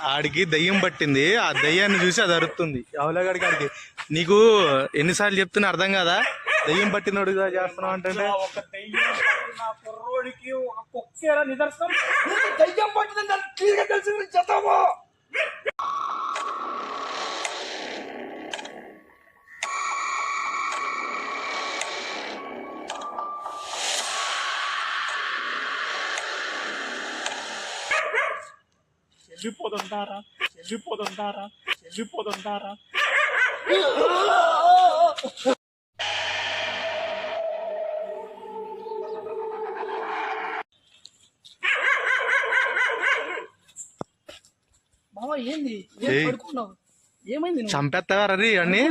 ఆడికి దయ్యం పట్టింది. ఆ దయ్యాన్ని చూసి అది అరుస్తుంది. అవలగాడికి ఆడికి నీకు ఎన్నిసార్లు చెప్తున్నా అర్థం కదా? దయ్యం పట్టినోడుగా చేస్తున్నావు అంటే నిదర్శనం దయ్యం పట్టిందని క్లియర్గా తెలిసి చెప్తావా? వెళ్ళిపోతుంటారా వెళ్ళిపోతుంటారా వెళ్ళిపోతుంటారా బాబా ఏంది? ఏమైంది? చంపేస్తారా అన్ని